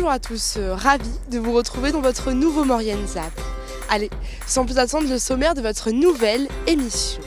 bonjour à tous, ravi de vous retrouver dans votre nouveau Maurienne Zap. Allez, sans plus attendre, le sommaire de votre nouvelle émission.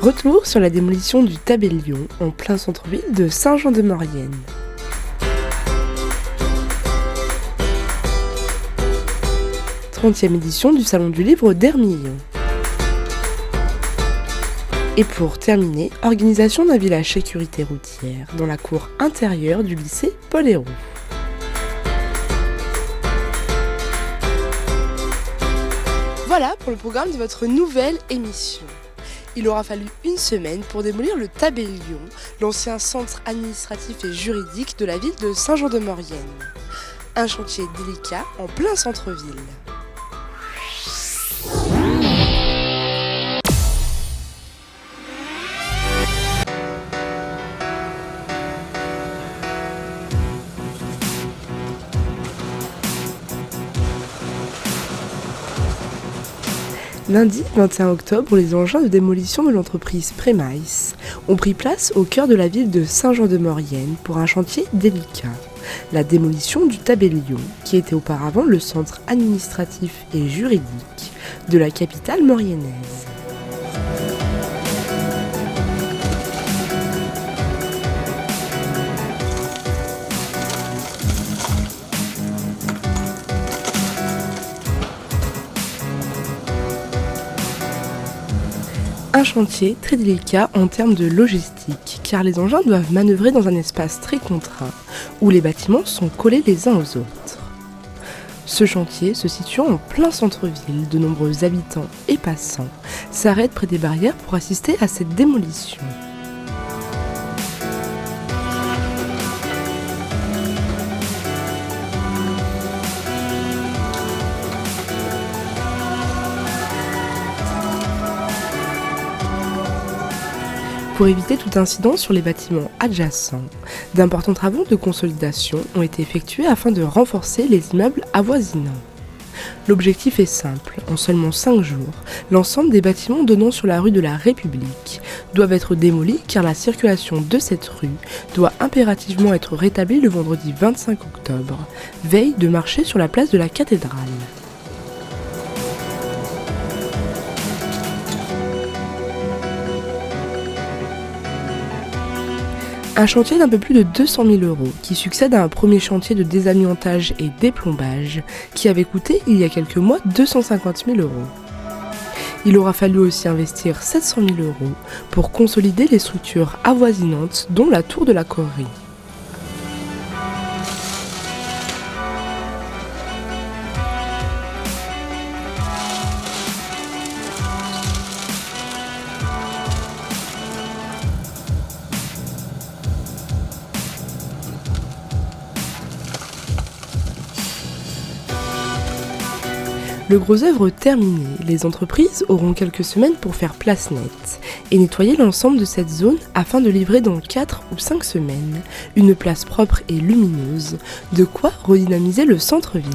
Retour sur la démolition du Tabellion en plein centre-ville de Saint-Jean-de-Maurienne. Trentième édition du Salon du Livre d'Hermillon. Et pour terminer, organisation d'un village sécurité routière dans la cour intérieure du lycée Paul Héroux. Voilà pour le programme de votre nouvelle émission. Il aura fallu une semaine pour démolir le Tabellion, l'ancien centre administratif et juridique de la ville de Saint-Jean-de-Maurienne. Un chantier délicat en plein centre-ville. Lundi 21 octobre, les engins de démolition de l'entreprise Prémaïs ont pris place au cœur de la ville de Saint-Jean-de-Maurienne pour un chantier délicat, la démolition du Tabellion, qui était auparavant le centre administratif et juridique de la capitale mauriennaise. Un chantier très délicat en termes de logistique, car les engins doivent manœuvrer dans un espace très contraint, où les bâtiments sont collés les uns aux autres. Ce chantier, se situant en plein centre-ville, de nombreux habitants et passants s'arrêtent près des barrières pour assister à cette démolition. Pour éviter tout incident sur les bâtiments adjacents, d'importants travaux de consolidation ont été effectués afin de renforcer les immeubles avoisinants. L'objectif est simple, en seulement 5 jours, l'ensemble des bâtiments donnant sur la rue de la République doivent être démolis car la circulation de cette rue doit impérativement être rétablie le vendredi 25 octobre, veille de marché sur la place de la cathédrale. Un chantier d'un peu plus de 200 000 € qui succède à un premier chantier de désamiantage et déplombage qui avait coûté il y a quelques mois 250 000 €. Il aura fallu aussi investir 700 000 € pour consolider les structures avoisinantes dont la tour de la Corrie. Le gros œuvre terminé, les entreprises auront quelques semaines pour faire place nette et nettoyer l'ensemble de cette zone afin de livrer dans 4 ou 5 semaines une place propre et lumineuse, de quoi redynamiser le centre-ville.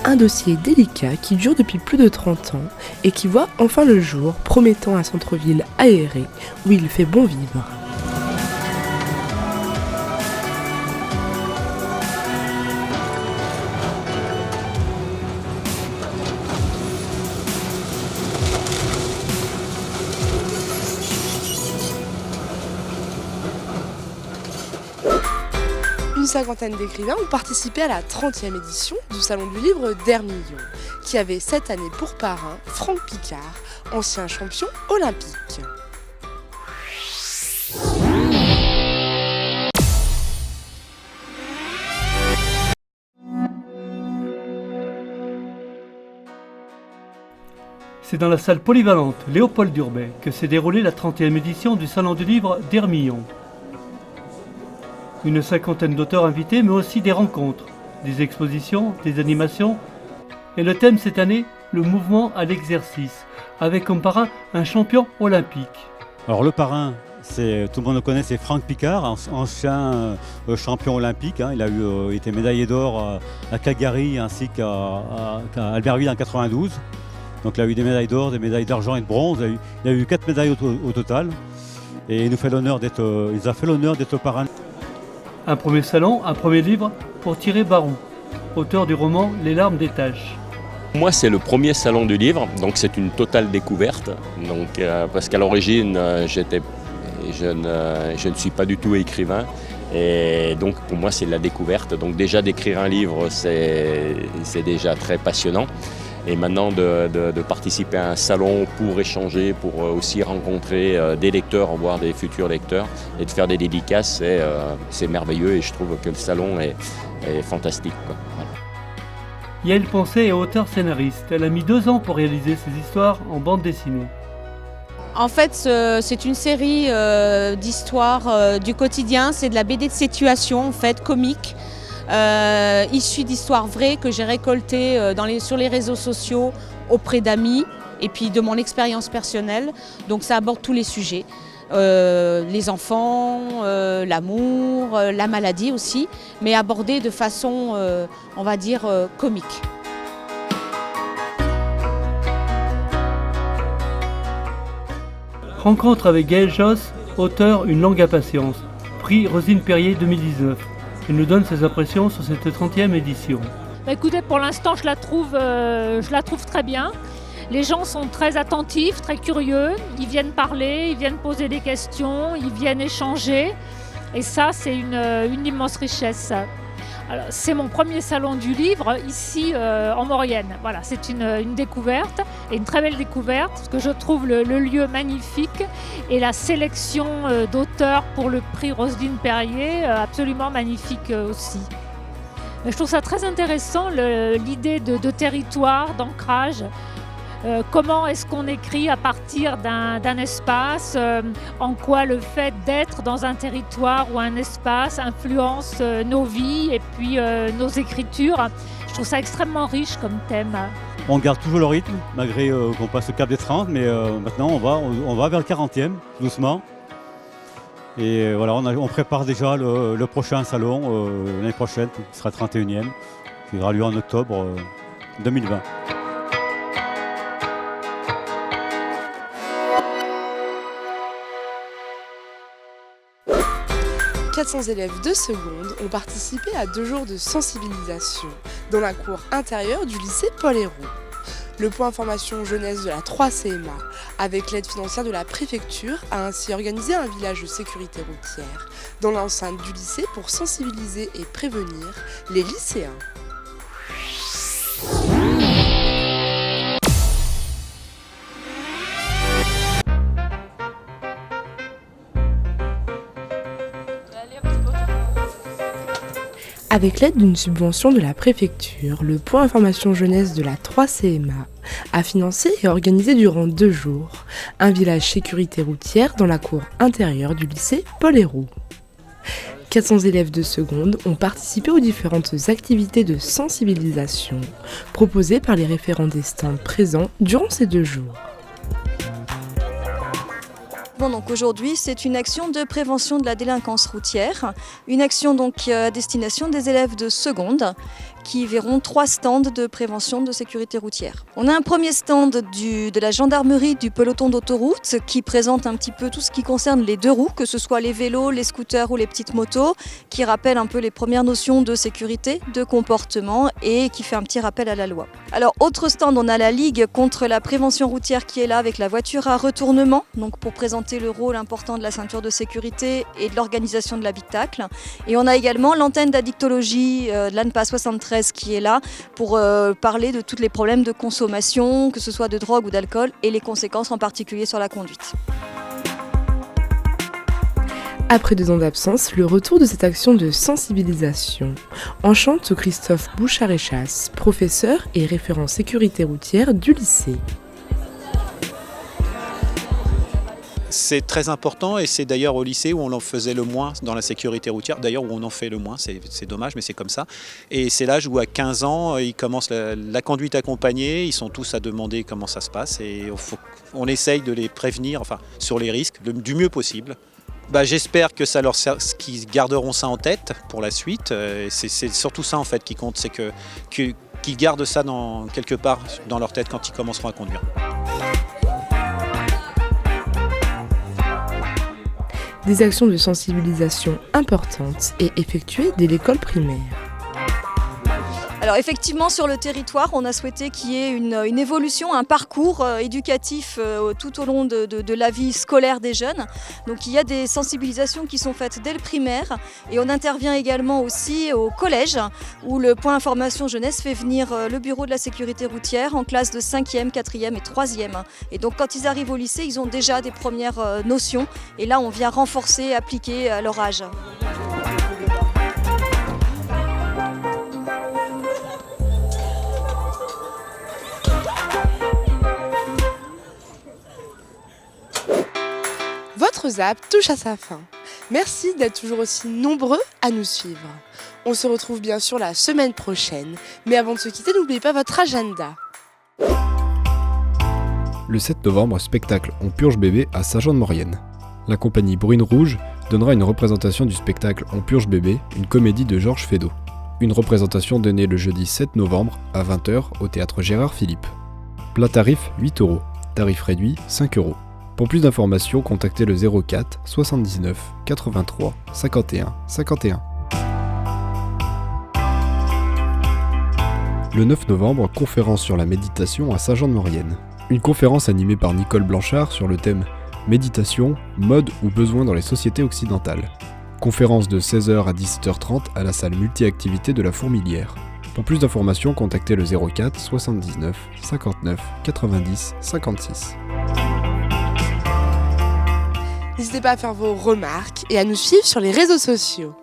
Un dossier délicat qui dure depuis plus de 30 ans et qui voit enfin le jour, promettant un centre-ville aéré où il fait bon vivre. Une cinquantaine d'écrivains ont participé à la 30e édition du Salon du Livre d'Hermillon, qui avait cette année pour parrain Franck Picard, ancien champion olympique. C'est dans la salle polyvalente Léopold Durbet que s'est déroulée la 30e édition du Salon du Livre d'Hermillon. Une cinquantaine d'auteurs invités, mais aussi des rencontres, des expositions, des animations. Et le thème cette année, le mouvement à l'exercice, avec comme parrain un champion olympique. Alors le parrain, Tout le monde le connaît, c'est Franck Picard, ancien champion olympique. Il a été médaillé d'or à Calgary ainsi qu'à Albertville en 92. Donc il a eu des médailles d'or, des médailles d'argent et de bronze. Il a eu 4 médailles au total. Et il nous a fait l'honneur d'être parrain. Un premier salon, un premier livre pour Thierry Baron, auteur du roman Les larmes des tâches. Moi, c'est le premier salon du livre, donc c'est une totale découverte. Donc, parce qu'à l'origine, je ne suis pas du tout écrivain. Et donc, pour moi, c'est de la découverte. Donc, déjà, d'écrire un livre, c'est déjà très passionnant. Et maintenant, de participer à un salon pour échanger, pour aussi rencontrer des lecteurs, voire des futurs lecteurs, et de faire des dédicaces, c'est merveilleux. Et je trouve que le salon est fantastique, quoi. Voilà. Yael Poncet est auteure-scénariste. Elle a mis 2 ans pour réaliser ses histoires en bande dessinée. En fait, c'est une série d'histoires du quotidien. C'est de la BD de situation, en fait, comique, issue d'histoires vraies que j'ai récoltées sur les réseaux sociaux auprès d'amis et puis de mon expérience personnelle. Donc ça aborde tous les sujets. Les enfants, l'amour, la maladie aussi, mais abordé de façon, on va dire, comique. Rencontre avec Gaël Josse, auteur Une langue à patience, prix Roselyne Perrier 2019. Il nous donne ses impressions sur cette 30e édition. Écoutez, pour l'instant, je la trouve très bien. Les gens sont très attentifs, très curieux. Ils viennent parler, ils viennent poser des questions, ils viennent échanger. Et ça, c'est une immense richesse. Alors, c'est mon premier salon du livre ici en Maurienne. Voilà, c'est une découverte et une très belle découverte parce que je trouve le lieu magnifique et la sélection d'auteurs pour le prix Roselyne Perrier absolument magnifique aussi. Mais je trouve ça très intéressant, l'idée de territoire, d'ancrage. Comment est-ce qu'on écrit à partir d'un espace, en quoi le fait d'être dans un territoire ou un espace influence nos vies et puis nos écritures. Je trouve ça extrêmement riche comme thème. On garde toujours le rythme, malgré qu'on passe le cap des 30, mais maintenant on va vers le 40e, doucement. Et voilà, on prépare déjà le prochain salon, l'année prochaine, qui sera 31e, qui aura lieu en octobre 2020. 400 élèves de seconde ont participé à 2 jours de sensibilisation dans la cour intérieure du lycée Paul Héroult. Le point information jeunesse de la 3 CMA, avec l'aide financière de la préfecture, a ainsi organisé un village de sécurité routière dans l'enceinte du lycée pour sensibiliser et prévenir les lycéens. Avec l'aide d'une subvention de la préfecture, le point information jeunesse de la 3 CMA a financé et organisé durant 2 jours un village sécurité routière dans la cour intérieure du lycée Paul Héroult. 400 élèves de seconde ont participé aux différentes activités de sensibilisation proposées par les référents des stands présents durant ces 2 jours. Donc aujourd'hui, c'est une action de prévention de la délinquance routière, une action donc à destination des élèves de seconde qui verront 3 stands de prévention de sécurité routière. On a un premier stand de la gendarmerie du peloton d'autoroute qui présente un petit peu tout ce qui concerne les 2 roues, que ce soit les vélos, les scooters ou les petites motos, qui rappelle un peu les premières notions de sécurité, de comportement et qui fait un petit rappel à la loi. Alors autre stand, on a la Ligue contre la prévention routière qui est là avec la voiture à retournement, donc pour présenter le rôle important de la ceinture de sécurité et de l'organisation de l'habitacle. Et on a également l'antenne d'addictologie de l'ANPA 73 qui est là pour parler de tous les problèmes de consommation, que ce soit de drogue ou d'alcool, et les conséquences en particulier sur la conduite. Après 2 ans d'absence, le retour de cette action de sensibilisation enchante Christophe Bouchard-Echasse, professeur et référent sécurité routière du lycée. C'est très important et c'est d'ailleurs au lycée où on en faisait le moins dans la sécurité routière, d'ailleurs où on en fait le moins, c'est dommage mais c'est comme ça. Et c'est l'âge où à 15 ans ils commencent la conduite accompagnée, ils sont tous à demander comment ça se passe et on essaye de les prévenir sur les risques du mieux possible. J'espère que qu'ils garderont ça en tête pour la suite. C'est surtout ça en fait qui compte, c'est qu'ils gardent ça quelque part dans leur tête quand ils commenceront à conduire. Des actions de sensibilisation importantes et effectuées dès l'école primaire. Alors effectivement, sur le territoire, on a souhaité qu'il y ait une évolution, un parcours éducatif tout au long de la vie scolaire des jeunes. Donc il y a des sensibilisations qui sont faites dès le primaire et on intervient également aussi au collège où le point information jeunesse fait venir le bureau de la sécurité routière en classe de 5e, 4e et 3e. Et donc quand ils arrivent au lycée, ils ont déjà des premières notions et là on vient renforcer, appliquer à leur âge. Votre ZAP touche à sa fin. Merci d'être toujours aussi nombreux à nous suivre. On se retrouve bien sûr la semaine prochaine, mais avant de se quitter, n'oubliez pas votre agenda. Le 7 novembre, spectacle On purge bébé à Saint-Jean-de-Maurienne. La compagnie Brune Rouge donnera une représentation du spectacle On purge bébé, une comédie de Georges Feydeau. Une représentation donnée le jeudi 7 novembre à 20h au théâtre Gérard Philippe. Plat tarif 8 €, tarif réduit 5 €. Pour plus d'informations, contactez le 04 79 83 51 51. Le 9 novembre, conférence sur la méditation à Saint-Jean-de-Maurienne. Une conférence animée par Nicole Blanchard sur le thème Méditation, mode ou besoin dans les sociétés occidentales. Conférence de 16h à 17h30 à la salle multi-activité de la Fourmilière. Pour plus d'informations, contactez le 04 79 59 90 56. N'hésitez pas à faire vos remarques et à nous suivre sur les réseaux sociaux.